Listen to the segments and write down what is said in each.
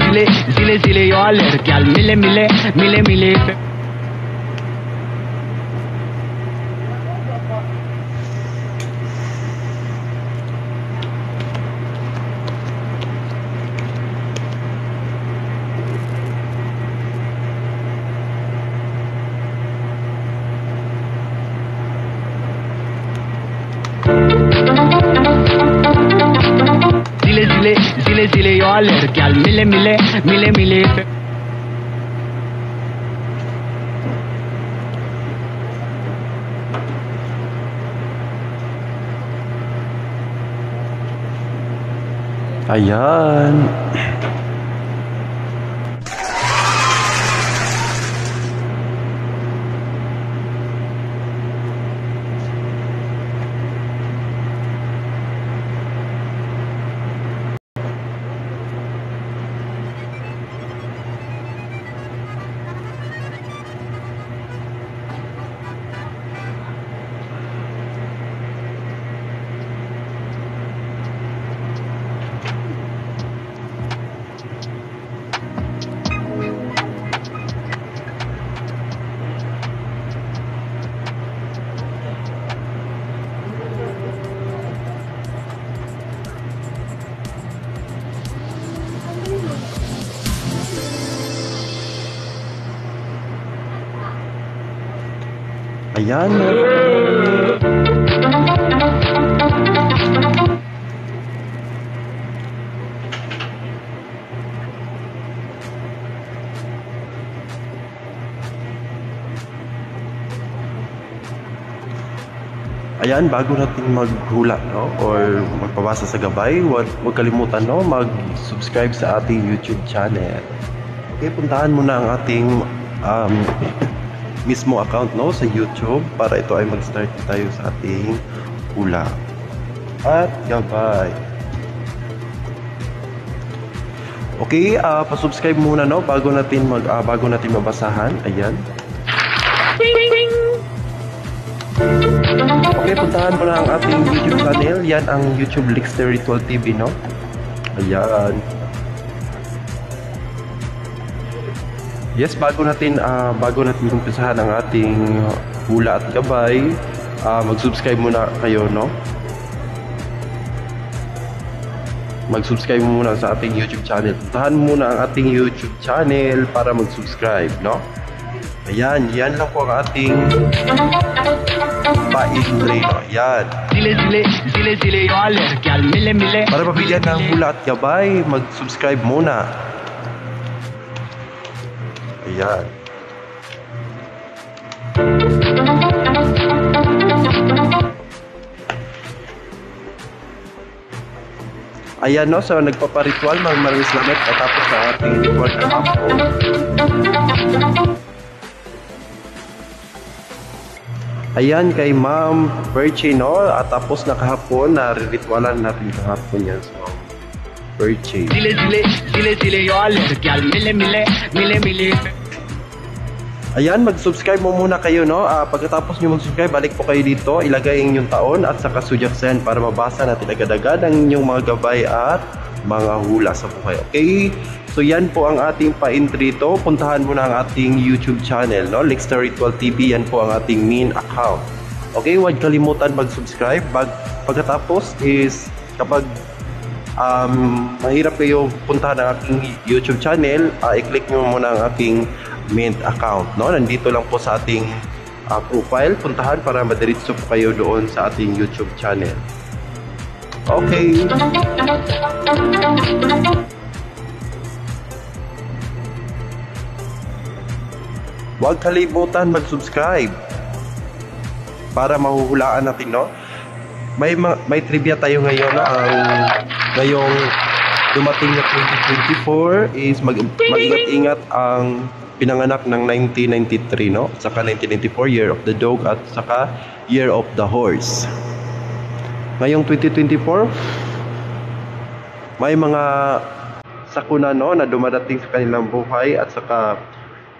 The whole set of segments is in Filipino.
zile, zile, zile eu alerg, al mile, mile, mile, mile. Zile, zile, zile, zile eu alerg, al mile, mile, mile, mile. Ayan. Ayan. Ayan, bago natin maghula, no, or magpabasa sa gabay, huwag kalimutan, no, mag-subscribe sa ating YouTube channel. Okay, puntahan mo na ang ating mismo account, no, sa YouTube para ito ay mag-start tayo sa ating hula at gabay. Okay, pa-subscribe muna, no, bago natin mabasahan. Ayan. Okay, puntahan mo na ang ating YouTube channel. Yan ang YouTube Lickster Ritual TV, no? Ayan. Yes, bago natin umpisahan ang ating hula at gabay, mag-subscribe muna kayo, no? Mag-subscribe muna sa ating YouTube channel. Puntahan muna ang ating YouTube channel para mag-subscribe, no? Ayan, yan lang po ang ating pa-intray, no? Ayan. Zile, zile, zile, zile eu alerg, al mile, mile. Para mabigyan ng hula at gabay, mag-subscribe muna. Ayan. Ayan, no? So, nagpaparitual, maraming salamat katapos na ating ritual na hapon. Ayan, kay Ma'am Perche, no? At tapos na kahapon, na-ritualan natin kahapon yan. So, Perche. Zile, zile, zile, zile eu alerg, al mile, mile, mile, mile. Ayan, mag-subscribe mo muna kayo, no? Pagkatapos nyo mag-subscribe, balik po kayo dito, ilagay ang inyong taon at saka sudyak sen para mabasa natin agad-agad ang inyong mga gabay at mga hula sa buhay. Okay? So yan po ang ating pa-entry to. Puntahan mo na ang ating YouTube channel, no? Lickster Ritual TV, yan po ang ating main account. Okay, huwag kalimutan mag-subscribe. Pagkatapos is kapag mahirap kayo puntahan ang aking YouTube channel, i-click nyo muna ang aking main account, no? Nandito lang po sa ating profile. Puntahan para madiretso po kayo doon sa ating YouTube channel. Okay. Huwag kalimutan mag-subscribe para mahuhulaan natin, no? May trivia tayo ngayon na ngayong dumating na 2024 is mag-ingat-ingat ang pinanganak ng 1993, no? Saka 1994, Year of the Dog, at saka Year of the Horse. Ngayong 2024, may mga sakuna, no, na dumadating sa kanilang buhay at saka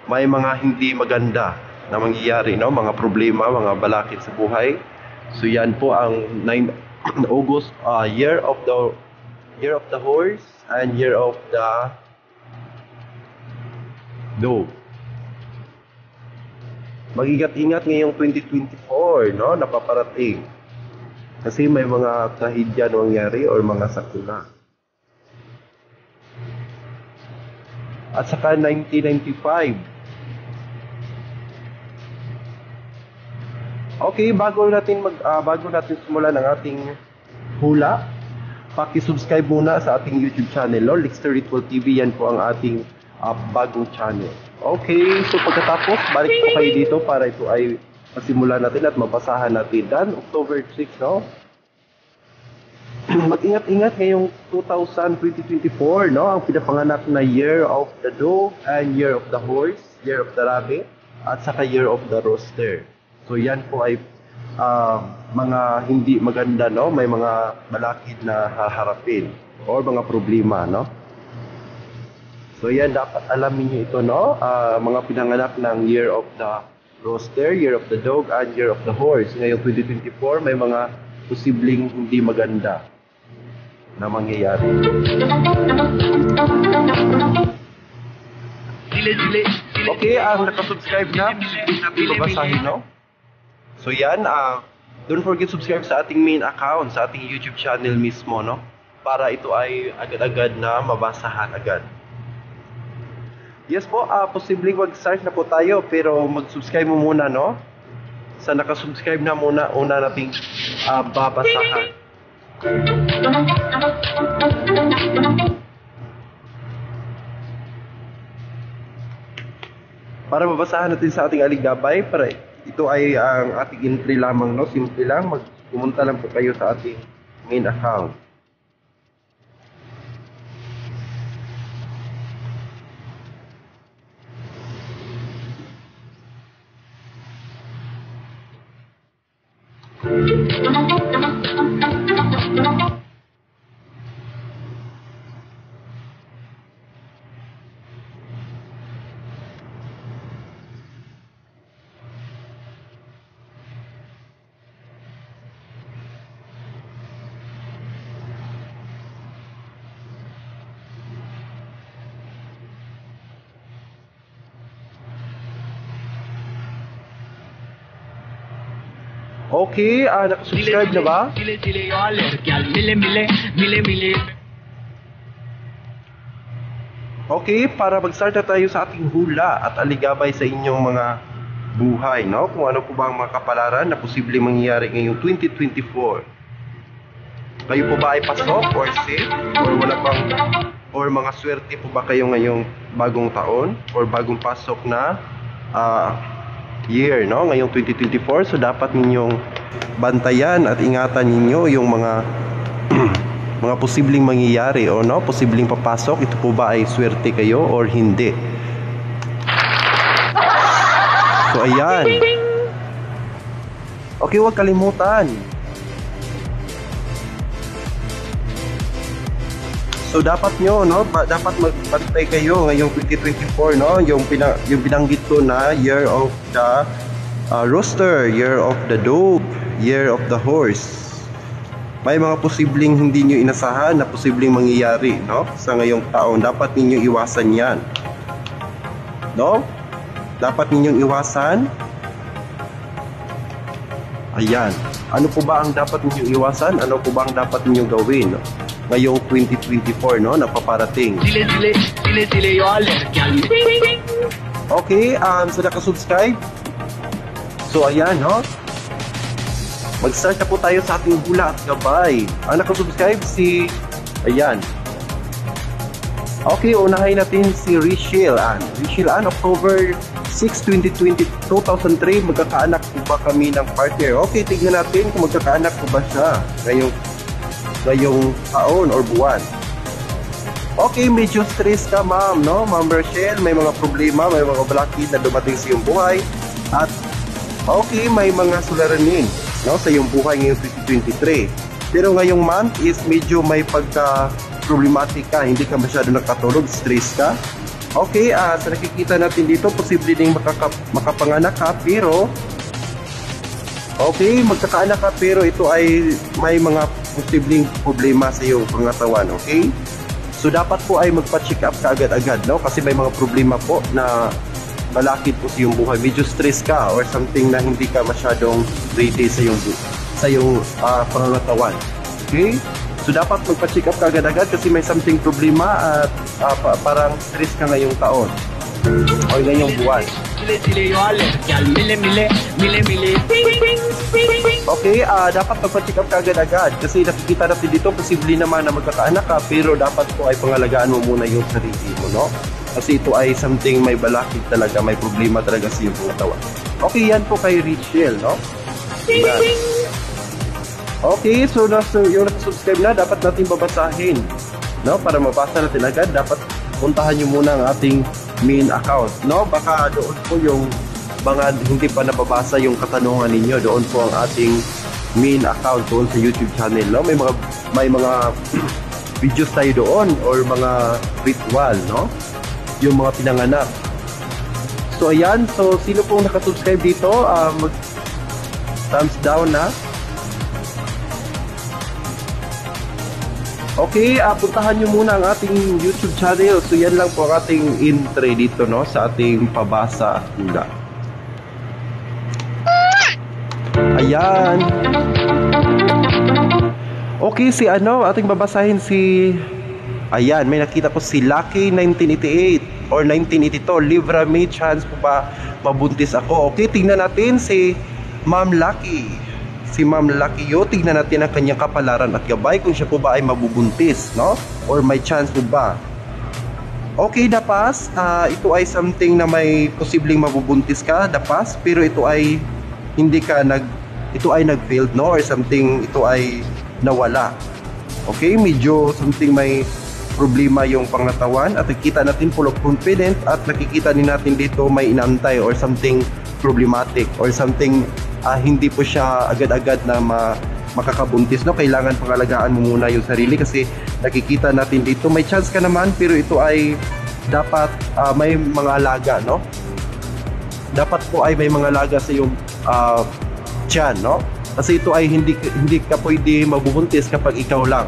may mga hindi maganda na mangyayari, no? Mga problema, mga balakid sa buhay. So yan po ang 9 August, Year of the Horse and Year of the Dog. Mag-ingat-ingat ngayong 2024, no? Napaparating. Kasi may mga trahedya nangyari or mga sakuna. At saka 1995. Okay, bago natin simulan ang ating hula, paki-subscribe muna sa ating YouTube channel, no? Lixter Ritual TV, yan po ang ating bagong channel. Okay, so pagkatapos, balik po kayo dito para ito ay pasimulan natin at mabasahan natin. Dan, October 6, no? Mag-ingat-ingat ngayong 2024, no? Ang pinapanganak na Year of the Dog and Year of the Horse, Year of the Rabbit, at saka Year of the Rooster. So yan po ay mga hindi maganda, no? May mga balakid na haharapin or mga problema, no? So yan, dapat alamin niyo ito, no? Mga pinanganak ng Year of the Rooster, Year of the Dog, and Year of the Horse. Ngayong 2024, may mga posibleng hindi maganda na mangyayari. Okay, ang nakasubscribe na, natin babasahin, no? So yan, don't forget subscribe sa ating main account, sa ating YouTube channel mismo, no? Para ito ay agad-agad na mabasahan agad. Yes po, posibleng mag-start na po tayo, pero mag-subscribe mo muna, no? Sa nakasubscribe na muna, una nating babasahan. Para mabasahan natin sa ating aligabay, para ito ay ang ating entry lamang, no? Simple lang, pumunta lang po kayo sa ating main account. Okay, nakasubscribe na ba? Okay, para mag-start na tayo sa ating hula at aligabay sa inyong mga buhay, no? Kung ano po ba ang mga kapalaran na posibleng mangyayari ngayong 2024. Kayo po ba ay pasok or safe? Or wala bang, or mga swerte po ba kayo ngayong bagong taon? Or bagong pasok na year, no? Ngayong 2024, so dapat ninyong bantayan at ingatan ninyo yung mga mga posibleng mangyayari o no, posibleng papasok. Ito po ba ay swerte kayo or hindi? So ayan. Okay, huwag kalimutan. So dapat nyo, no, dapat magbantay kayo ngayong 2024, no, yung binanggit ko na Year of the Rooster, Year of the Dog, Year of the Horse. May mga posibleng hindi nyo inasahan na posibleng mangyayari, no, sa ngayong taon. Dapat ninyo iwasan yan, no, dapat ninyong iwasan. Ayan, ano po ba ang dapat ninyong iwasan? Ano po ba ang dapat ninyong gawin, no? Ngayong 2024, no, napaparating. Okay, sa nakasubscribe. So ayan, no, mag-start na po tayo sa ating hula at gabay. Ang nakasubscribe ayan. Okay, unahin natin si Richelle Ann. Richelle Ann, October 6, 2003, magkakaanak po ba kami ng partner? Okay, tignan natin kung magkakaanak po ba siya ngayong taon or buwan. Okay, medyo stress ka, ma'am, no? Ma'am Rachel, may mga problema, may mga balakid na dumating sa iyong buhay. At okay, may mga suliranin, no, sa iyong buhay ngayong 2023. Pero ngayong month is medyo may pagka-problematic ka, hindi ka masyado nakatulog, stress ka. Okay, sa nakikita natin dito, posible ding makapanganak ka, pero okay, magkakaanak ka, pero ito ay may mga posibleng problema sa iyong pangatawan, okay? So dapat po ay magpa-check up ka agad-agad, no? Kasi may mga problema po na malakit po sa iyong buhay. Medyo stress ka or something na hindi ka masyadong ready sa iyong pangangatawan. Okay? So dapat magpa-check up ka agad-agad kasi may something problema at parang stress ka ngayong taon o ngayong buwan. Okay, dapat magpa-check up ka agad-agad kasi nakikita natin dito, posible naman na magkakaanak ka, pero dapat po ay pangalagaan mo muna yung sarili mo, no? Kasi ito ay something may balakid talaga, may problema talaga sa iyong pangatawan. Okay, yan po kay Rachel, no? Yan. Okay, so yung nakasubscribe na, dapat natin babasahin, no? Para mabasa natin agad, dapat puntahan nyo muna ang ating main account, no? Baka doon po yung mga hindi pa nababasa yung katanungan ninyo, doon po ang ating main account doon sa YouTube channel, no? May mga videos tayo doon or mga ritual, no? Yung mga pinanganak. So ayan, so sino pong nakasubscribe dito, mag thumbs down na. Okay, puntahan nyo muna ang ating YouTube channel. So yan lang po ang ating entry dito, no, sa ating pabasa at hula. Ayan. Okay, ating babasahin ayan, may nakita ko si Lucky 1988 or 1982. Libra, may chance po ba mabuntis ako? Okay, tingnan natin si Ma'am Lucky. Si Ma'am Lucky yo, tignan natin ang kanyang kapalaran at gabay kung siya po ba ay mabubuntis, no? Or may chance po ba? Okay, Dapas, ito ay something na may posibleng mabubuntis ka, Dapas, pero ito ay nag-failed, no? Or something, ito ay nawala. Okay, medyo something may problema yung pangatawan at nakikita natin full of confident at nakikita din natin dito may inantay or something problematic or something hindi po siya agad-agad na makakabuntis, no? Kailangan pangalagaan mo muna yung sarili kasi nakikita natin dito may chance ka naman, pero ito ay dapat may mga alaga, no? Dapat po ay may mga alaga sa iyong tiyan, no? Kasi ito ay hindi ka pwede mabubuntis kapag ikaw lang.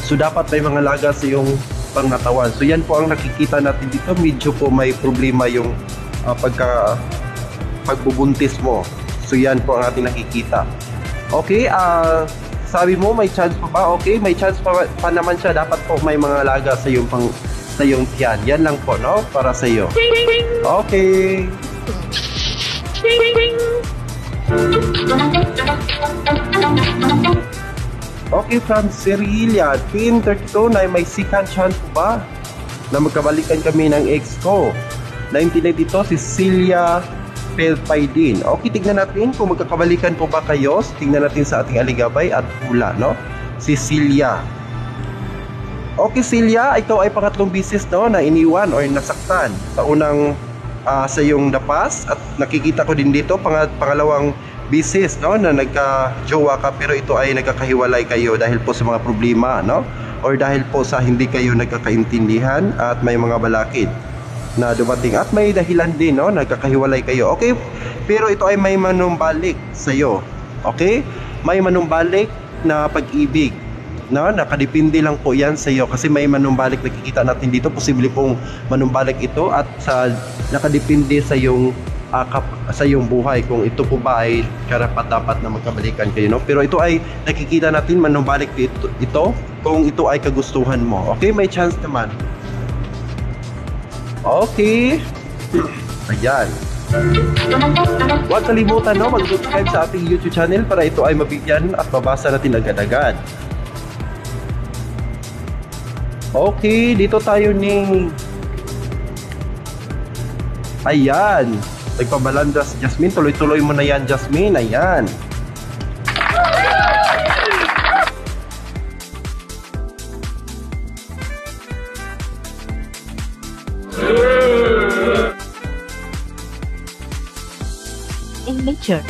So dapat may mga alaga sa iyong pangatawan. So yan po ang nakikita natin dito, medyo po may problema yung pagbubuntis mo. So yan po ang ating nakikita. Okay, sabi mo may chance pa ba? Okay, may chance pa naman siya. Dapat po may mga alaga sa iyong tiyan. Yan lang po, no? Para sa iyo. Okay. Okay, from Cerilia, Twin 32, na may second chance po ba na magkabalikan kami ng ex ko? 1992, si Celia Pelpay din. Okay, tignan natin kung magkakabalikan po ba kayo. Tignan natin sa ating aligabay at hula, no? Si Celia. Okay, Celia, ikaw ay pangatlong bisis, no, na iniwan or nasaktan sa unang sa iyong Dapas, at nakikita ko din dito pangalawang bisis, no, na nagka-jowa ka, pero ito ay nagkakahiwalay kayo dahil po sa mga problema, no, or dahil po sa hindi kayo nagkakaintindihan at may mga balakid na dumating at may dahilan din, no, nagkakahiwalay kayo. Okay, pero ito ay may manumbalik sa iyo. Okay, may manumbalik na pag-ibig, no, nakadepende lang po yan sa iyo kasi may manumbalik nakikita natin dito. Posible pong manumbalik ito at nakadepende sa iyong sa iyong buhay kung ito po ba ay karapat-dapat na magkabalikan kayo, no? Pero ito ay nakikita natin manumbalik ito kung ito ay kagustuhan mo. Okay, may chance naman. Okay. Ayan. Huwag kalimutan, no, mag-subscribe sa ating YouTube channel para ito ay mabigyan at mabasa natin agad-agad. Okay, dito tayo ni ayan, nagpabalanda si Jasmine. Tuloy-tuloy mo na yan, Jasmine. Ayan. In nature.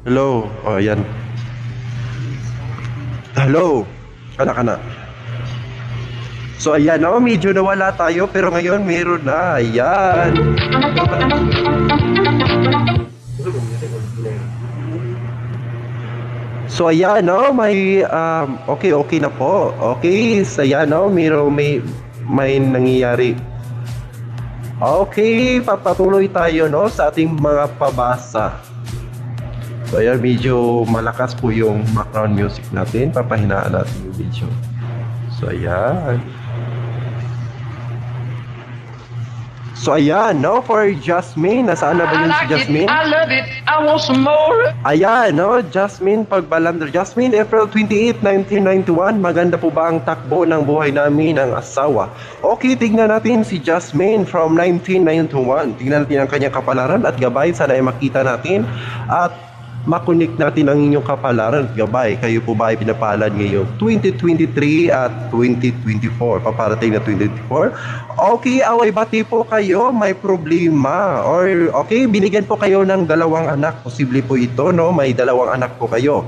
Hello. Oh, ayan. Hello. Kana. So, ayan, oh, medyo nawala tayo, pero ngayon meron na. Ayan. So, ayan, no, may, okay na po. Okay, so, ayan, no, may nangyayari. Okay, papatuloy tayo, no, sa ating mga pabasa. So, ayan, medyo malakas po yung background music natin. Papahinaan natin yung video. So, ayan. So, ayan, no, for Jasmine. Nasaan na ba yun si Jasmine? I love it. I want some more. Ayan, no, Jasmine Pagbalandra. Jasmine, April 28, 1991. Maganda po ba ang takbo ng buhay namin ng asawa? Okay, tignan natin si Jasmine from 1991. Tignan natin ang kanyang kapalaran at gabay. Sana ay makita natin at makonek natin ang inyong kapalaran at gabay. Kayo po ba ay pinapalad ngayong 2023 at 2024? Paparating na 2024. Okay, away bati po kayo, may problema. Or okay, binigyan po kayo ng dalawang anak. Posible po ito, no? May dalawang anak po kayo.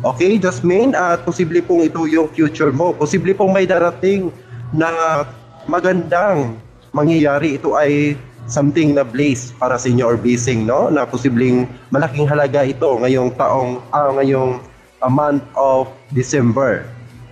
Okay, Jasmine, at posible pong ito yung future mo. Posible pong may darating na magandang mangyayari. Ito ay something na blaze para sa inyo or blessing, no? Na posibleng malaking halaga ito ngayong month of December.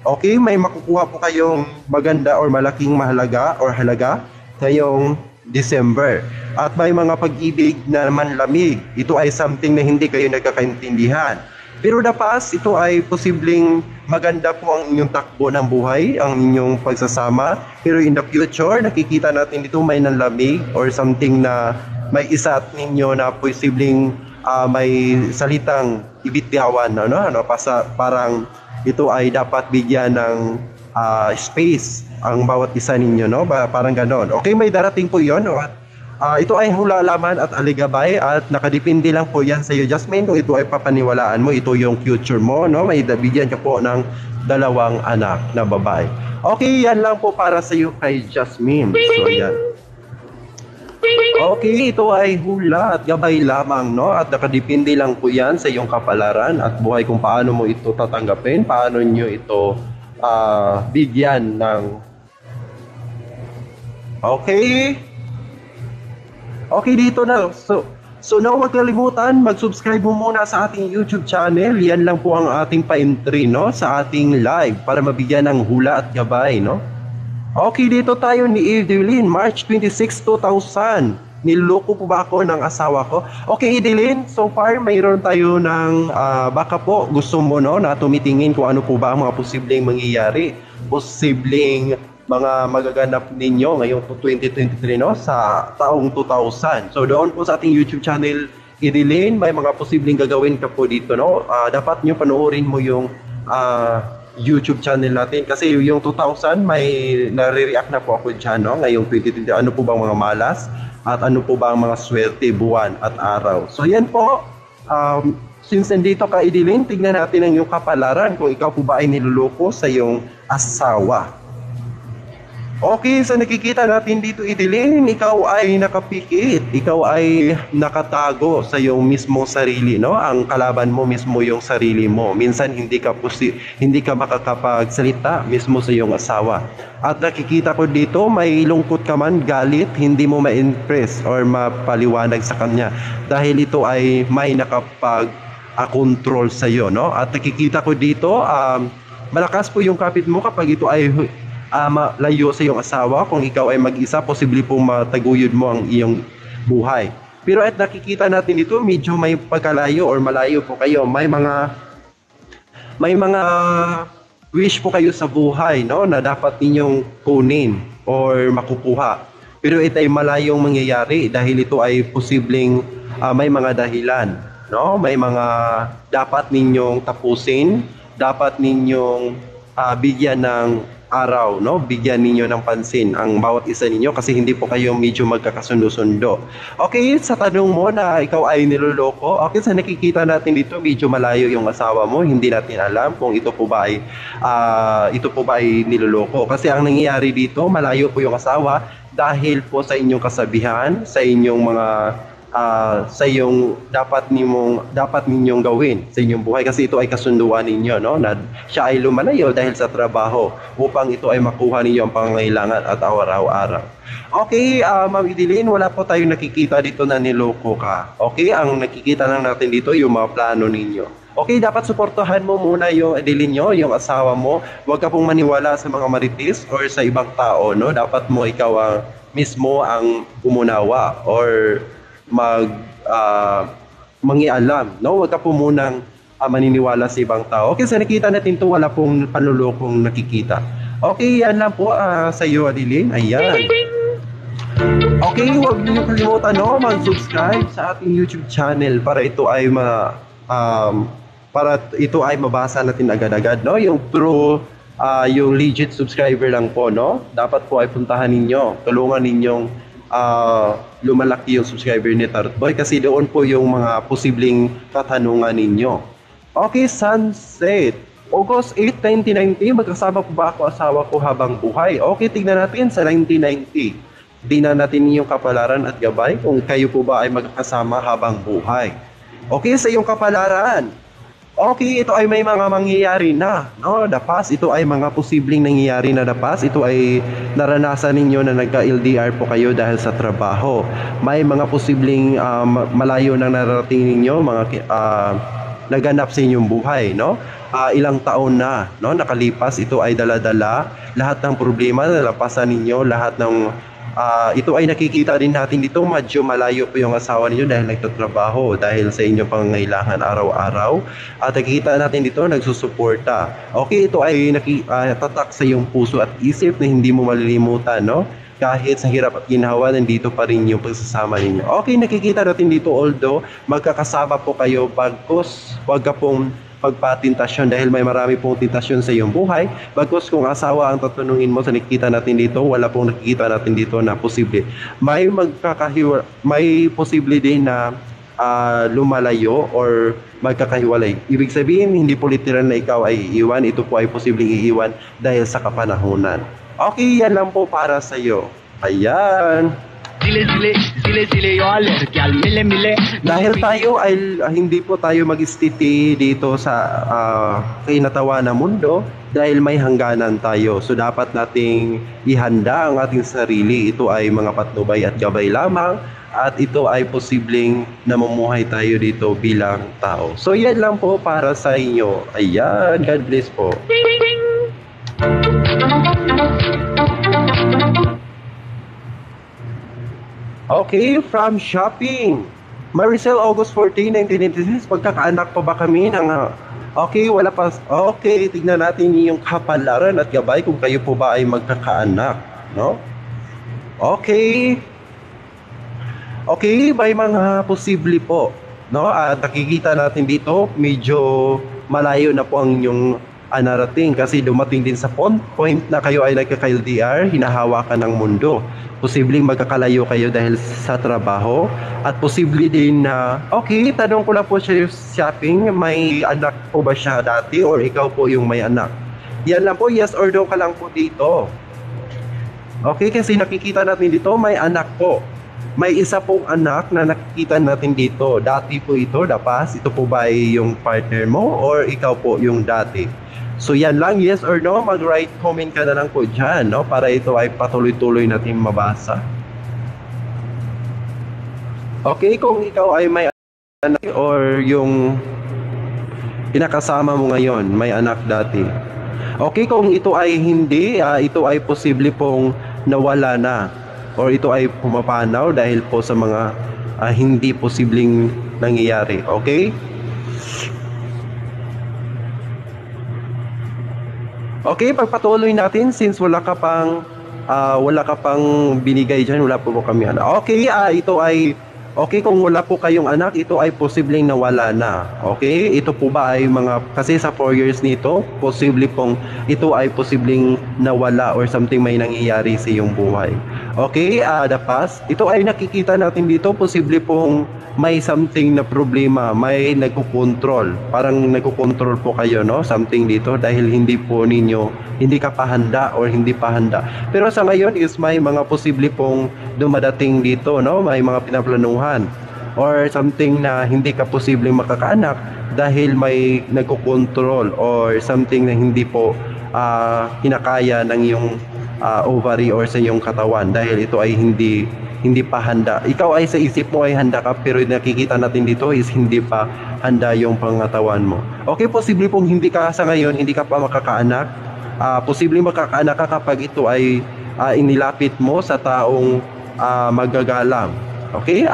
Okay, may makukuha po kayong maganda or malaking mahalaga or halaga ngayong December. At may mga pag-ibig na manlamig. Ito ay something na hindi kayo nagkakaintindihan. Pero dapas, ito ay posibleng maganda po ang inyong takbo ng buhay, ang inyong pagsasama. Pero in the future, nakikita natin dito may nanlamig or something na may isa ninyo na posibleng may salitang ibitihawan. Parang ito ay dapat bigyan ng space ang bawat isa ninyo, no? Parang ganon. Okay, may darating po yun. No? Ito ay hula laman at aligabay at nakadepende lang po yan sa iyo, Jasmine. Kung ito ay papaniwalaan mo, ito yung future mo, no? May bigyan ka po ng dalawang anak na babae. Okay, yan lang po para sa iyo kay Jasmine. So, yan. Okay, ito ay hula at gabay lamang, no? At nakadepende lang po yan sa iyong kapalaran at buhay kung paano mo ito tatanggapin, paano nyo ito bigyan ng... Okay? Okay, dito na. So now, huwag kalimutan, mag-subscribe mo muna sa ating YouTube channel. Yan lang po ang ating pa-entry, no? Sa ating live para mabigyan ng hula at gabay, no? Okay, dito tayo ni Edeline, March 26, 2000. Niloko po ba ako ng asawa ko? Okay, Edeline, so far mayroon tayo ng baka po gusto mo, no, na tumitingin kung ano po ba ang mga posibleng mangyayari. Posibleng mga magaganap ninyo ngayong 2023, no, sa taong 2000. So doon po sa ating YouTube channel, Edeline, may mga posibleng gagawin ka po dito, no? Dapat nyo panoorin mo yung YouTube channel natin kasi yung 2000 may nare-react na po ako dyan, no? Ngayong 2020, ano po bang mga malas at ano po bang mga swerte, buwan at araw. So yan po, since nandito ka, Edeline, tignan natin ang iyong kapalaran kung ikaw po ba ay niluloko sa iyong asawa. Okay, so nakikita natin dito, Edeline, ikaw ay nakapikit, ikaw ay nakatago sa iyong mismong sarili, no? Ang kalaban mo mismo yung sarili mo. Minsan hindi ka makakapagsalita mismo sa iyong asawa. At nakikita ko dito, may lungkot ka man, galit, hindi mo ma-impress or mapaliwanag sa kanya dahil ito ay may nakapag-control sa iyo, no? At nakikita ko dito, malakas po yung kapit mo kapag ito ay malayo sa iyong asawa. Kung ikaw ay mag-isa, posible pong mataguyod mo ang iyong buhay. Pero at nakikita natin dito, medyo may pagkalayo or malayo po kayo. May mga wish po kayo sa buhay, no, na dapat ninyong kunin or makukuha. Pero ito ay malayong mangyayari dahil ito ay posibleng may mga dahilan, no? May mga dapat ninyong tapusin, dapat ninyong bigyan ng araw, no? Bigyan ninyo ng pansin ang bawat isa ninyo kasi hindi po kayo medyo magkakasundo-sundo. Okay, sa tanong mo na ikaw ay niloloko, okay, sa nakikita natin dito, medyo malayo yung asawa mo, hindi natin alam kung ito po ba ay niloloko. Kasi ang nangyayari dito, malayo po yung asawa dahil po sa inyong kasabihan, sa inyong mga sa dapat ninyong gawin sa inyong buhay, kasi ito ay kasunduan ninyo, no, na siya ay lumalayo dahil sa trabaho upang ito ay makuha ninyo ang pangangailangan at araw-araw. Okay, Ma'am Idilin, wala po tayong nakikita dito na niloko ka. Okay, ang nakikita lang natin dito yung mga plano ninyo. Okay, dapat suportahan mo muna yung Idilin nyo, yung asawa mo. Huwag ka pong maniwala sa mga marites or sa ibang tao, no? Dapat mo ikaw mismo ang umunawa or mangialam, no? Huwag ka po munang maniniwala sa ibang tao. Okay, sa nakita natin to, wala pong panlulokong nakikita. Okay, yan lang po sa iyo, Idilin. Ayan. Okay, huwag niyo kalimutan, no, mag-subscribe sa ating YouTube channel para ito ay mabasa natin agad-agad, no? Yung yung legit subscriber lang po, no? Dapat po ay puntahan ninyo, tulungan ninyong lumalaki yung subscriber ni Tarot Boy, kasi doon po yung mga posibleng katanungan ninyo. Okay, sunset. August 8, 1990, magkasama po ba ako asawa ko habang buhay? Okay, tignan natin sa 1990. Tignan natin yung kapalaran at gabay kung kayo po ba ay magkasama habang buhay. Okay, sa iyong kapalaran. Okay, ito ay may mga mangyayari na, no? The past, ito ay mga posibleng nangyayari na the past. Ito ay naranasan ninyo na nagka-LDR po kayo dahil sa trabaho. May mga posibleng malayo na narating ninyo, mga naganap sa inyong buhay, no? Ilang taon na, no, nakalipas. Ito ay dala-dala lahat ng problema na nalapasan ninyo, lahat ng ito ay nakikita din natin dito, medyo malayo po yung asawa ninyo dahil nagtatrabaho dahil sa inyong pangangailangan araw-araw, at nakikita natin dito nagsusuporta. Okay, ito ay tatak sa iyong puso at isip na hindi mo malilimutan, no? Kahit sa hirap at ginhawa, nandito pa rin yung pagsasama ninyo. Okay, nakikita natin dito, although magkakasama po kayo, bagkus wag ka pong pagpatintasyon dahil may marami pong tentasyon sa iyong buhay. Bagkus kung asawa ang tatanungin mo, sa nakikita natin dito, wala pong nakikita natin dito na posible. May posible din na lumalayo or magkakahiwalay. Ibig sabihin, hindi po literal na ikaw ay iiwan. Ito po ay posibleng iiwan dahil sa kapanahunan. Okay, yan lang po para sa iyo. Ayan. Dahil tayo ay hindi po tayo mag-stay dito sa kainatawan na mundo, dahil may hangganan tayo. So dapat nating ihanda ang ating sarili. Ito ay mga patnubay at gabay lamang, at ito ay posibleng namumuhay tayo dito bilang tao. So yan lang po para sa inyo. Ayan, God bless po. Okay, from shopping. Maricel, August 14, 1996, magkakaanak pa ba kami ng... Okay, wala pa... Okay, tignan natin yung kapalaran at gabay kung kayo po ba ay magkakaanak, no? Okay. Okay, may mga posible po, no? At nakikita natin dito, medyo malayo na po ang inyong narating, kasi dumating din sa point na kayo ay nagkaka-LDR, hinahawakan ng mundo. Posibleng magkakalayo kayo dahil sa trabaho, at posible din na, okay, tanong ko lang po siya, shopping, may anak po ba siya dati or ikaw po yung may anak? Yan lang po, yes or no ka lang po dito. Okay, kasi nakikita natin dito, may anak po. May isa pong anak na nakikita natin dito. Dati po ito, dapas, ito po ba ay yung partner mo or ikaw po yung dati? So yan lang, yes or no, mag-write comment ka na lang po dyan, no? Para ito ay patuloy-tuloy natin mabasa. Okay, kung ikaw ay may anak or yung kinakasama mo ngayon, may anak dati. Okay, kung ito ay hindi, ito ay posible pong nawala na, or ito ay pumapanaw dahil po sa mga hindi posibleng nangyayari. Okay? Okay, pagpatuloy natin since wala ka pang binigay dyan, wala po kami anak. Okay, ito ay okay, kung wala po kayong anak, ito ay posibleng nawala na. Okay, ito po ba ay kasi sa 4 years nito, posible pong ito ay posibleng nawala or something may nangyayari sa iyong buhay. Okay, the past, ito ay nakikita natin dito, posible pong may something na problema, may nagkukontrol. Parang nagkukontrol po kayo, no? Something dito dahil hindi ka pa handa or hindi pa handa. Pero sa ngayon is may mga posible pong dumadating dito, no? May mga pinaplanuhan. or something na hindi ka posibleng makakaanak dahil may nagkokontrol or something na hindi po kinakaya ng iyong ovary or sa iyong katawan dahil ito ay hindi pa handa. Ikaw ay sa isip mo ay handa ka, pero nakikita natin dito is hindi pa handa yung pangatawan mo. Okay, posible pong hindi ka sa ngayon, hindi ka pa makakaanak. Posible makakaanak ka kapag ito ay inilapit mo sa taong magagalam. Okay,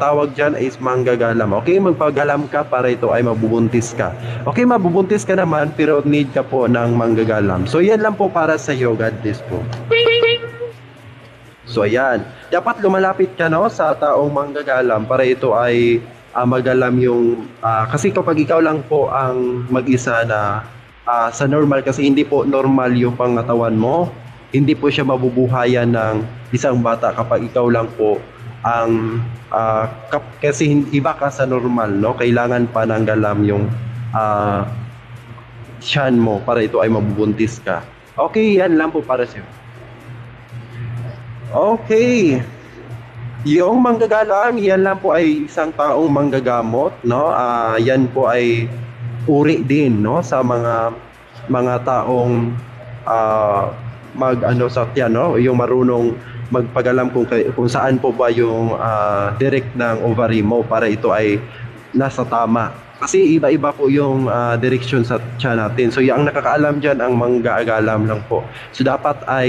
tawag dyan is manggagalam. Okay, magpagalam ka para ito ay mabubuntis ka. Okay, mabubuntis ka naman pero need ka po ng manggagalam. So yan lang po para sa iyo. God bless po. So ayan, dapat lumalapit ka sa taong manggagalam para ito ay magalam yung kasi kapag ikaw lang po ang mag-isa na sa normal, kasi hindi po normal yung pangatawan mo, hindi po siya mabubuhayan ng isang bata kapag ikaw lang po ang kasi iba ka sa normal, no? Kailangan pa ng galam yung tiyan mo para ito ay mabubuntis ka. Okay, yan lang po para sa'yo. Okay. Yung manggagalang, yan lang po ay isang taong manggagamot, no? Yan po ay uri din, no, sa mga taong sa tiyan, no? Yung marunong magpagalam kung saan po ba yung direct ng ovary mo para ito ay nasa tama. Kasi iba-iba po yung direksyon sa tiyan natin. So yung nakakaalam dyan ang manggagalam lang po. So dapat ay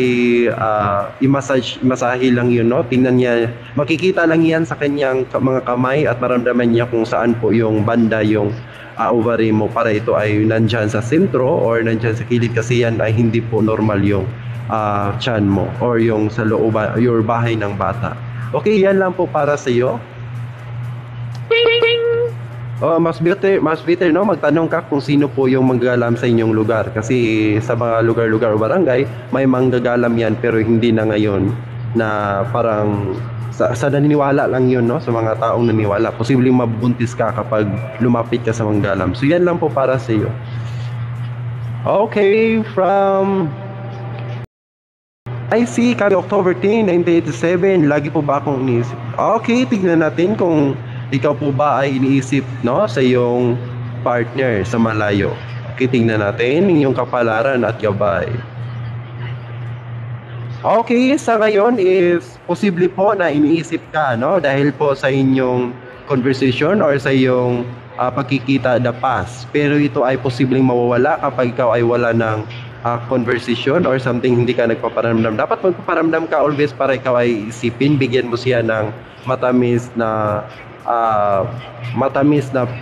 masahe lang yun, no? Tingnan niya, makikita lang yan sa kanyang mga kamay at maramdaman niya kung saan po yung banda yung ovary mo para ito ay nandyan sa sentro or nandyan sa kilid, kasi yan ay hindi po normal yung tiyan mo or yung sa loob your bahay ng bata. Okay, yan lang po para sa iyo. Mas better, no, magtanong ka kung sino po yung manggagalam sa inyong lugar, kasi sa mga lugar-lugar o barangay may manggagalam yan pero hindi na ngayon, na parang sa naniniwala lang yun, no, sa mga taong naniniwala. Posibleng mabuntis ka kapag lumapit ka sa manggagalam. So yan lang po para sa iyo. Okay, from I see, kami October 10, 1987, lagi po ba akong iniisip? Okay, tignan natin kung ikaw po ba ay iniisip, no, sa iyong partner sa malayo. Okay, tingnan natin yung kapalaran at gabay. Okay, sa ngayon is posible po na iniisip ka, no, dahil po sa inyong conversation or sa iyong pagkikita the past. Pero ito ay posibleng mawawala kapag ikaw ay wala ng conversation or something, hindi ka nagpaparamdam. Dapat magpaparamdam ka always para ikaw ay isipin, bigyan mo siya ng matamis na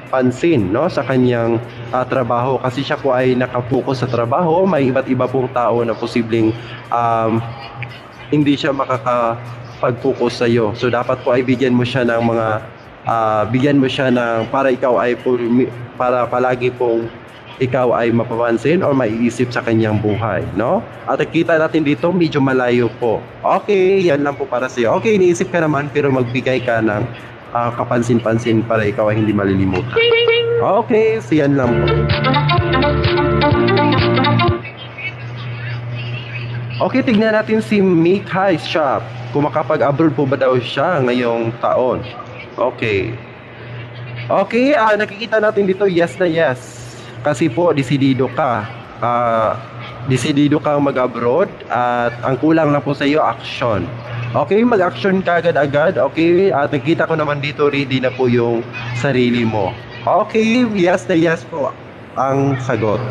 pansin, no, sa kanyang trabaho, kasi siya po ay nakapokus sa trabaho. May iba't iba pong tao na posibleng hindi siya makakapag-focus sa iyo. So dapat po ay bigyan mo siya ng mga para ikaw ay para palagi pong ikaw ay mapapansin or maiisip sa kanyang buhay, no? At nakita natin dito medyo malayo po. Okay, yan lang po para sa iyo. Okay, iniisip ka naman pero magbigay ka ng kapansin-pansin para ikaw ay hindi malilimutan. Okay, so yan lang po. Okay, tignan natin si Mikhay Shop. Kung makapag-abroad po ba daw siya ngayong taon. Okay. Okay, nakikita natin dito yes na yes. Kasi po, desidido ka. Desidido kang mag-abroad at ang kulang lang po sa iyo, action. Okay, mag-action ka agad-agad. Okay, at nakita ko naman dito, ready na po yung sarili mo. Okay, yes na yes po ang sagot.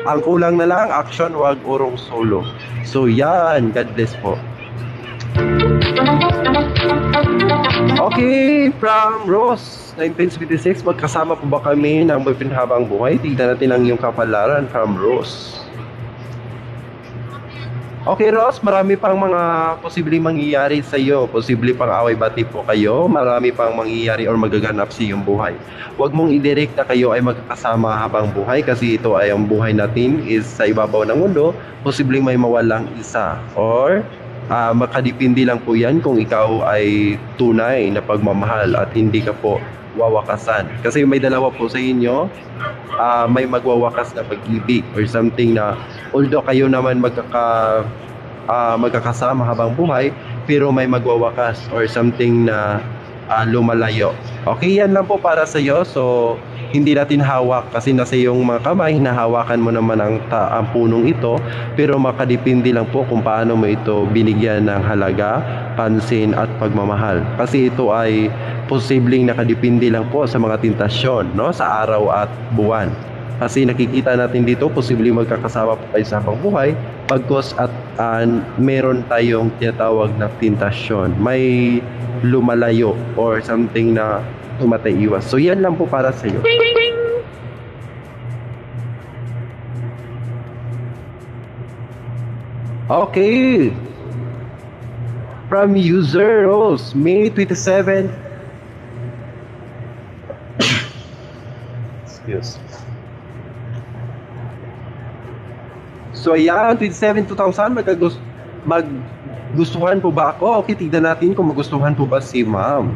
Ang kulang na lang, action, wag urong solo. So yan, God bless po. Okay, from Rose, 1976, magkasama po ba kami ng pinhabang buhay? Tignan natin ang iyong kapalaran from Rose. Okay, Rose, marami pang mga posibleng mangyayari sa iyo. Posible pang away-bati po kayo. Marami pang mangyayari or magaganap sa iyong buhay. Huwag mong i-direct na kayo ay magkakasama habang buhay, kasi ito ay ang buhay natin is sa ibabaw ng mundo. Posibleng may mawalang isa or makadipindi lang po yan kung ikaw ay tunay na pagmamahal at hindi ka po wawakasan. Kasi may dalawa po sa inyo, may magwawakas na pag-ibig or something na although kayo naman magkakasama habang buhay, pero may magwawakas or something na lumalayo. Okay, yan lang po para sa iyo. So, hindi natin hawak kasi nasa iyong mga kamay, hinahawakan mo naman ang punong ito, pero makadepende lang po kung paano mo ito binigyan ng halaga, pansin at pagmamahal. Kasi ito ay posibleng nakadepende lang po sa mga tentasyon, no, sa araw at buwan. Kasi nakikita natin dito, posibleng magkakasama po kayo sa habang buhay, pagkos at meron tayong tinatawag na tentasyon. May lumalayo or something na tumatay iwas. So yan lang po para sa iyo. Okay. From user Rose, May 27. Excuse. So ayan, 27, 2000, maggustuhan po ba ako? Okay, tignan natin kung magustuhan po ba si ma'am.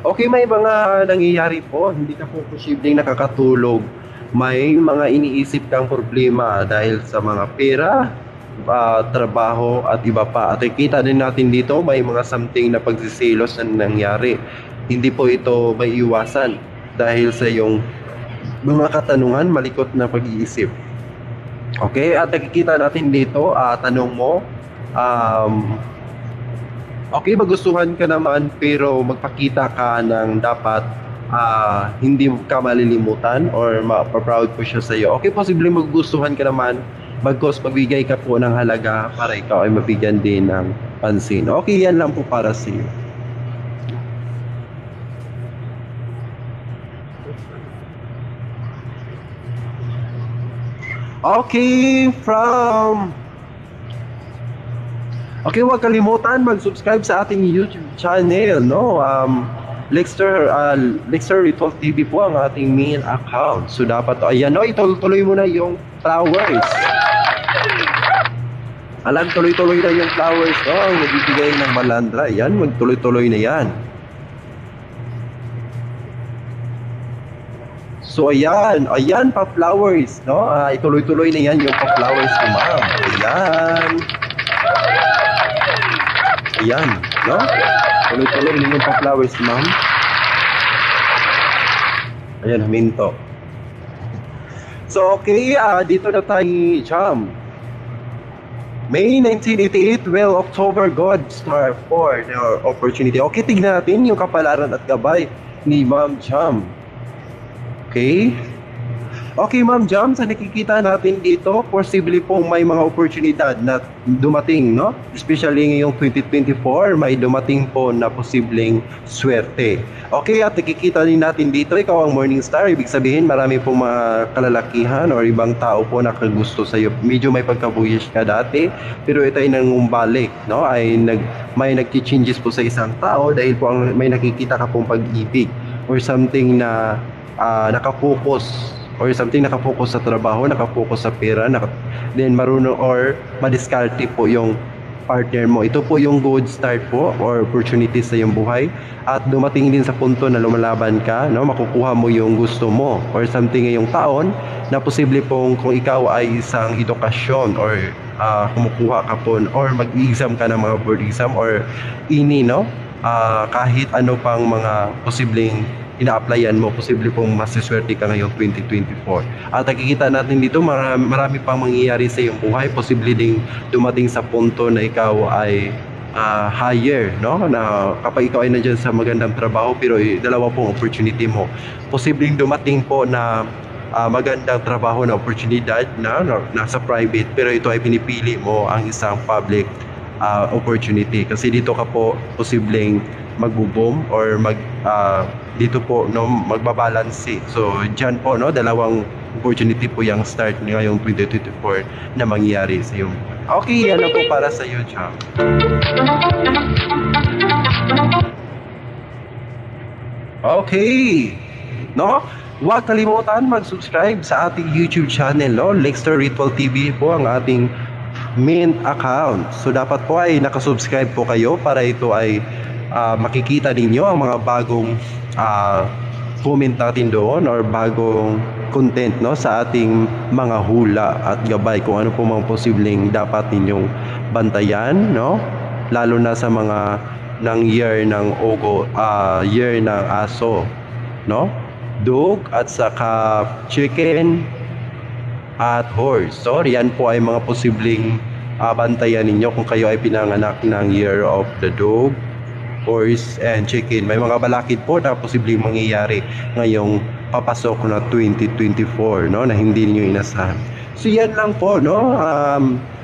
Okay, may mga nangyayari po, hindi ka po posibleng nakakatulog. May mga iniisip kang problema dahil sa mga pera, trabaho at iba pa. At kita din natin dito, may mga something na pagsiselos na nangyari. Hindi po ito may iwasan dahil sa iyong mga katanungan, malikot na pag-iisip. Okay, at nakikita natin dito, tanong mo, okay, magustuhan ka naman pero magpakita ka ng dapat hindi ka malilimutan or ma-proud po siya sa iyo. Okay, posibleng magugustuhan ka naman bagkos magbigay ka po ng halaga para ikaw ay mabigyan din ng pansin. Okay, yan lang po para sa iyo. Okay, huwag kalimutan mag-subscribe sa ating YouTube channel, no? Lexter Ritual TV po ang ating main account. So dapat, ayan, no, ituloy mo na yung flowers. Alam, tuloy-tuloy na yung flowers, no? Ang nagbibigay ng malandra, yan, magtuloy-tuloy na yan. So ayan pa flowers, no? Ituloy-tuloy na yan yung pa flowers ni ma'am. Ayan, no? Tuloy-tuloy na yung pa flowers ni ma'am. Ayan, huminto. So okay, dito na tayo, Cham. May 1988, well, October, God Star 4, the opportunity. Okay, tignan natin yung kapalaran at gabay ni Ma'am Cham. Okay? Okay, Ma'am Jam, sa nakikita natin dito, possibly pong may mga oportunidad na dumating, no? Especially ngayong 2024, may dumating po na posibleng swerte. Okay, at nakikita din natin dito, ikaw ang morning star, ibig sabihin marami pong mga kalalakihan or ibang tao po na kagusto sa iyo. Medyo may pagkabuyish ka dati, pero ito ay nangumbalik, no? May nag-changes po sa isang tao dahil po may nakikita ka pong pag-ibig or something na nakapokus sa trabaho, nakapokus sa pera, then marunong or madiskarte po yung partner mo. Ito po yung good start po or opportunity sa iyong buhay at dumating din sa punto na lumalaban ka, no? Makukuha mo yung gusto mo or something ngayong taon na posible pong kung ikaw ay isang edukasyon or kumukuha ka po or mag-exam ka ng mga board exam or no? Kahit ano pang mga posibleng ina-applyan mo, posible pong masiswerte ka ngayong 2024. At nakikita natin dito, marami pang mangyayari sa iyong buhay. Posible ding dumating sa punto na ikaw ay higher, no? Na kapag ikaw ay nandiyan sa magandang trabaho, pero dalawa pong opportunity mo. Posibleng dumating po na magandang trabaho na oportunidad na nasa private, pero ito ay pinipili mo ang isang public opportunity. Kasi dito ka po posibleng magbo-boom or dito po, no, magbabalanse. So diyan po, no, dalawang opportunity po yung start ngayong 2024 na mangyayari sa iyo. Okay, yan po para sa iyo, Cham. Okay, no? Huwag kalimutan mag-subscribe sa ating YouTube channel, no? Lexter Ritual TV po ang ating main account. So dapat po ay nakasubscribe po kayo para ito ay makikita ninyo ang mga bagong comment natin doon or bagong content, no, sa ating mga hula at gabay kung ano po mga posibleng dapat ninyong bantayan, no, lalo na sa mga ng year ng year ng aso, no? Dog at saka chicken at horse. So, yan po ay mga posibleng bantayan ninyo kung kayo ay pinanganak ng year of the dog, horse, and chicken. May mga balakid po na posibleng mangyayari ngayong papasok na 2024, no, na hindi niyo inasahan. So, yan lang po, no?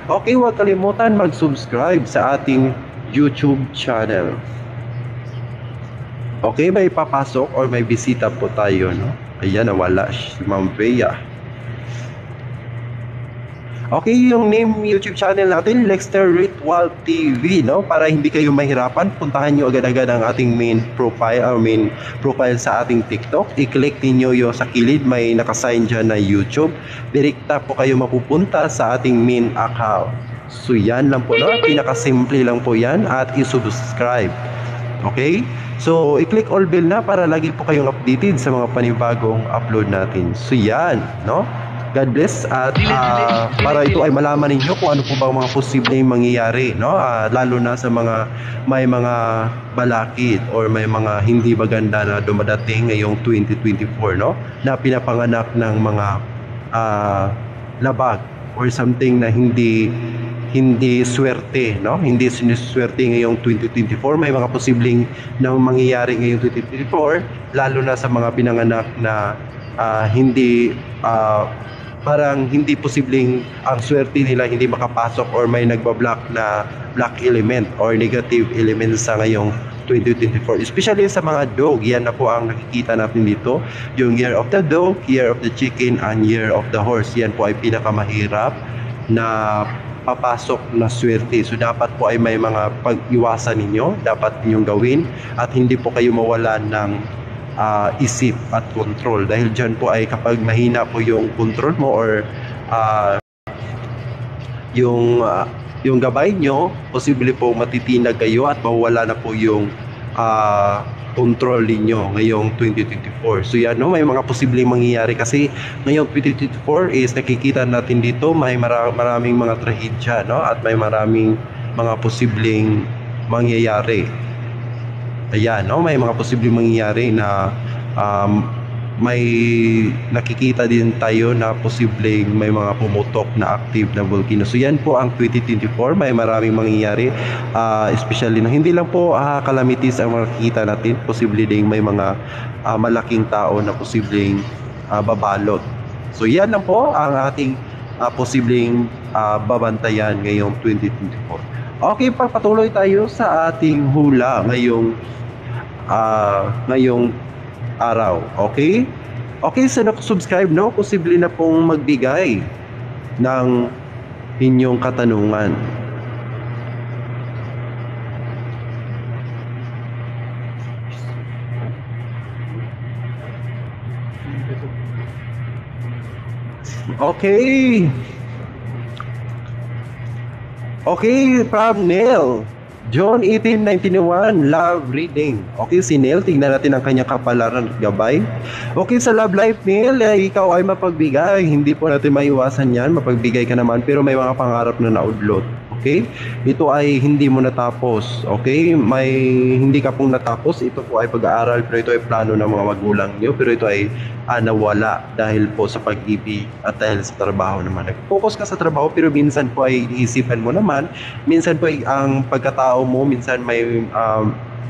Okay, huwag kalimutan mag-subscribe sa ating YouTube channel. Okay, may papasok or may bisita po tayo, no? Ayan, nawala si Ma'am Bea. Okay, yung name YouTube channel natin, Lexter Ritual TV, no? Para hindi kayo mahirapan, puntahan nyo agad-agad ang ating main profile sa ating TikTok. I-click niyo yung sa kilid, may nakasign dyan na YouTube. Direkta po kayo mapupunta sa ating main account. So yan lang po, no? Pinakasimple lang po yan at i-subscribe. Okay? So, i-click all bell na para lagi po kayong updated sa mga panibagong upload natin. So yan, no? God bless at para ito ay malaman ninyo kung ano po ba mga posibleng mangyayari, no? Lalo na sa mga may mga balakid or may mga hindi maganda na dumadating ngayong 2024, no? Na pinapanganak ng mga labag or something na hindi swerte, no? Hindi siniswerte ngayong 2024. May mga posibleng na mangyayari ngayong 2024, lalo na sa mga pinanganak na hindi parang hindi posibleng ang swerte nila hindi makapasok or may nagbablock na black element or negative element sa ngayong 2024. Especially sa mga dog, yan na po ang nakikita natin dito. Yung year of the dog, year of the chicken, and year of the horse. Yan po ay pinakamahirap na papasok na swerte. So dapat po ay may mga pag-iwasan ninyo, dapat ninyong gawin at hindi po kayo mawalan ng isip at control, dahil dyan po ay kapag mahina po yung control mo or yung gabay nyo, posible po matitinag kayo at mawala na po yung control ninyo ngayong 2024. So yan, no, may mga posibleng mangyayari kasi ngayong 2024 is nakikita natin dito may maraming mga trahedya, no, at may maraming mga posibleng mangyayari. Ayan, no, may mga posibleng mangyayari na may nakikita din tayo na posibleng may mga pumutok na active na volcano. So yan po ang 2024, may maraming mangyayari, especially na hindi lang po calamities ang makikita natin, posible ding may mga malaking tao na posibleng babalot. So yan lang po ang ating posibleng babantayan ngayong 2024. Okay, patuloy tayo sa ating hula ngayong araw. Okay? Okay, so subscribe, no? Posible na pong magbigay ng inyong katanungan. Okay. Okay, from Neil. John 18:91, love reading. Okay, si Neil, tingnan natin ang kanyang kapalaran at gabay. Okay, sa love life, Neil, ikaw ay mapagbigay. Hindi po natin maiwasan yan, mapagbigay ka naman, pero may mga pangarap na naudlot. Okay? Ito ay hindi mo natapos. Okay? May hindi ka pong natapos. Ito po ay pag-aaral, pero ito ay plano ng mga magulang nyo, pero ito ay nawala dahil po sa pag-ibig at dahil sa trabaho naman. Nag-focus ka sa trabaho, pero minsan po ay iisipan mo naman. Minsan po ay ang pagkatao mo, minsan may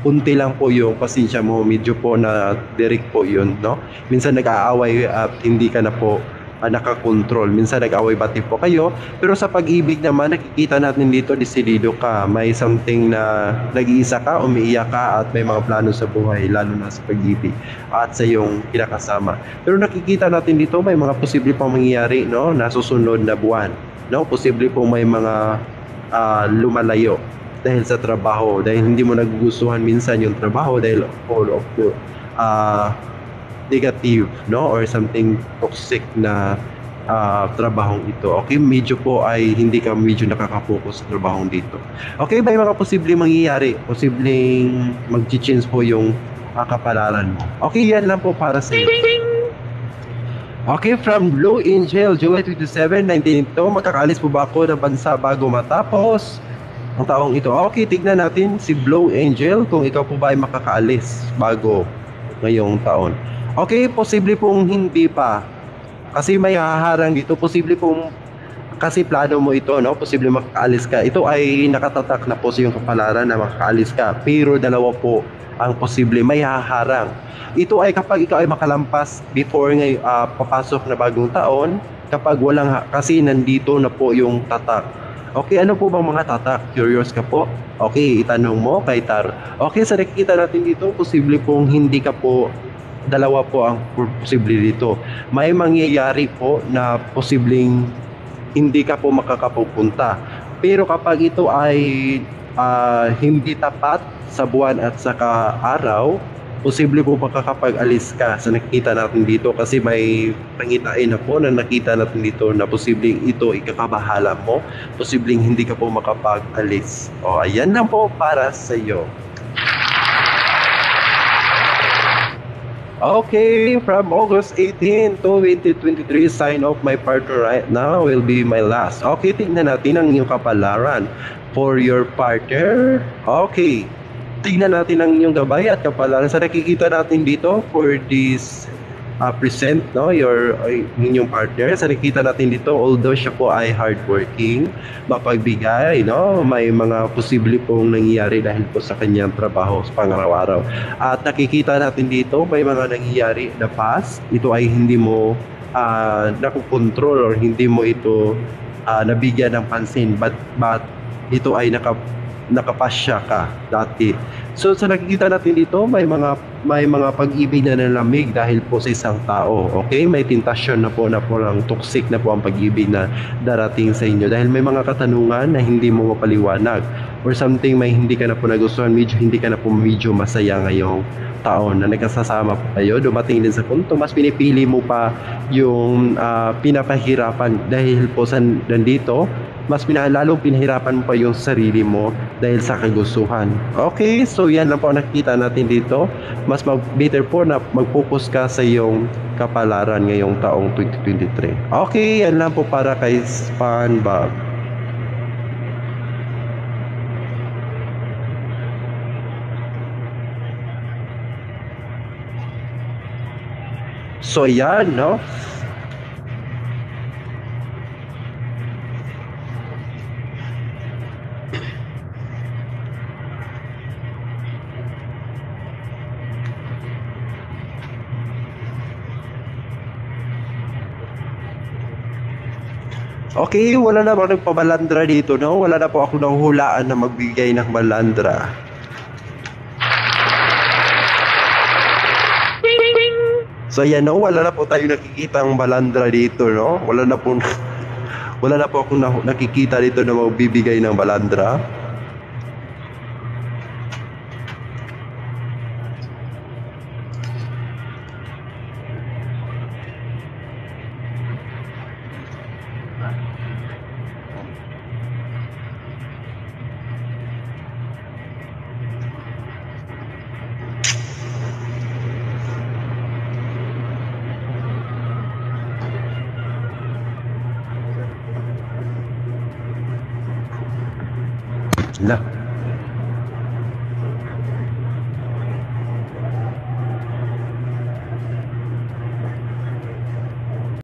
kunti lang po yung pasensya mo, medyo po na direct po yun, no? Minsan nag-aaway at hindi ka na po nakakontrol. Minsan nag-away bati po kayo, pero sa pag-ibig naman nakikita natin dito desidido ka, may something na nag-iisa ka, umiiyak ka at may mga plano sa buhay, lalo na sa pag-ibig at sa iyong kinakasama. Pero nakikita natin dito may mga posible pang mangyayari, no, na susunod na buwan, no? Posible po may mga lumalayo dahil sa trabaho, dahil hindi mo nagugustuhan minsan yung trabaho dahil all of the negative, no, or something toxic na trabahong ito. Okay, medyo po ay hindi ka medyo nakaka-focus sa trabahong dito. Okay, may mga posibleng mangyayari, posibleng mag-change po yung kapalaran mo. Okay, yan lang po para sa iyo. Okay, from Blue Angel, July 27, 1992, magkakaalis po ba ako ng bansa bago matapos ang taong ito. Okay, tignan natin si Blow Angel kung ikaw po ba ay makakaalis bago ngayong taon. Okay, posible pong hindi pa. Kasi may haharang dito. Posible pong kasi plano mo ito, no? Posible makakaalis ka. Ito ay nakatatak na po sa iyong kapalaran na makakaalis ka. Pero dalawa po ang posible may haharang. Ito ay kapag ikaw ay makalampas before papasok na bagong taon, kapag walang kasi nandito na po yung tatak. Okay, ano po bang mga tatak? Curious ka po? Okay, itanong mo kay Tar. Okay, sa nakikita natin dito, posible pong hindi ka po, dalawa po ang posible dito. May mangyayari po na posibleng hindi ka po makakapupunta. Pero kapag ito ay hindi tapat sa buwan at saka araw, posible po makakapag-alis ka sa nakikita natin dito kasi may pangitain na po na nakita natin dito na posibleng ito ikakabahala mo, posibleng hindi ka po makapag-alis. O, ayan lang po para sa iyo. Okay, from August 18 to 2023, sign of my partner right now will be my last. Okay, tingnan natin ang iyong kapalaran for your partner. Okay, tingnan natin ang inyong gabay at kapalaran. Sa nakikita natin dito for this present, no, inyong partner. Sa nakikita natin dito, although siya po ay hardworking, mapagbigay, no, may mga posible pong nangyayari dahil po sa kanyang trabaho sa pangaraw-araw. At nakikita natin dito, may mga nangyayari na past. Ito ay hindi mo nakukontrol or hindi mo ito nabigyan ng pansin, but ito ay nakapasya ka dati. So sa nakikita natin dito, may mga pag-ibig na nalamig dahil po sa isang tao. Okay, may tentasyon na po lang toxic na po ang pag-ibig na darating sa inyo dahil may mga katanungan na hindi mo mapaliwanag or something may hindi ka na po nagustuhan, hindi ka na po medyo masaya ngayong taon na nagkasasama po kayo. Dumating din sa punto mas pinipili mo pa yung pinapahirapan dahil po sa nandito, mas lalong pinahirapan mo pa yung sarili mo dahil sa kagustuhan. Okay, so yan lang po ang nakikita natin dito. Mas better po na mag-focus ka sa iyong kapalaran ngayong taong 2023. Okay, yan lang po para kay SpongeBob. So yan, no? Okay, wala na ba nagpabalandra dito, no? Wala na po ako nahuhulaan na magbigay ng balandra. So yan, no? Wala na po tayo nakikita ang balandra dito, no? Wala na po ako nakikita dito na magbibigay ng balandra. Lah.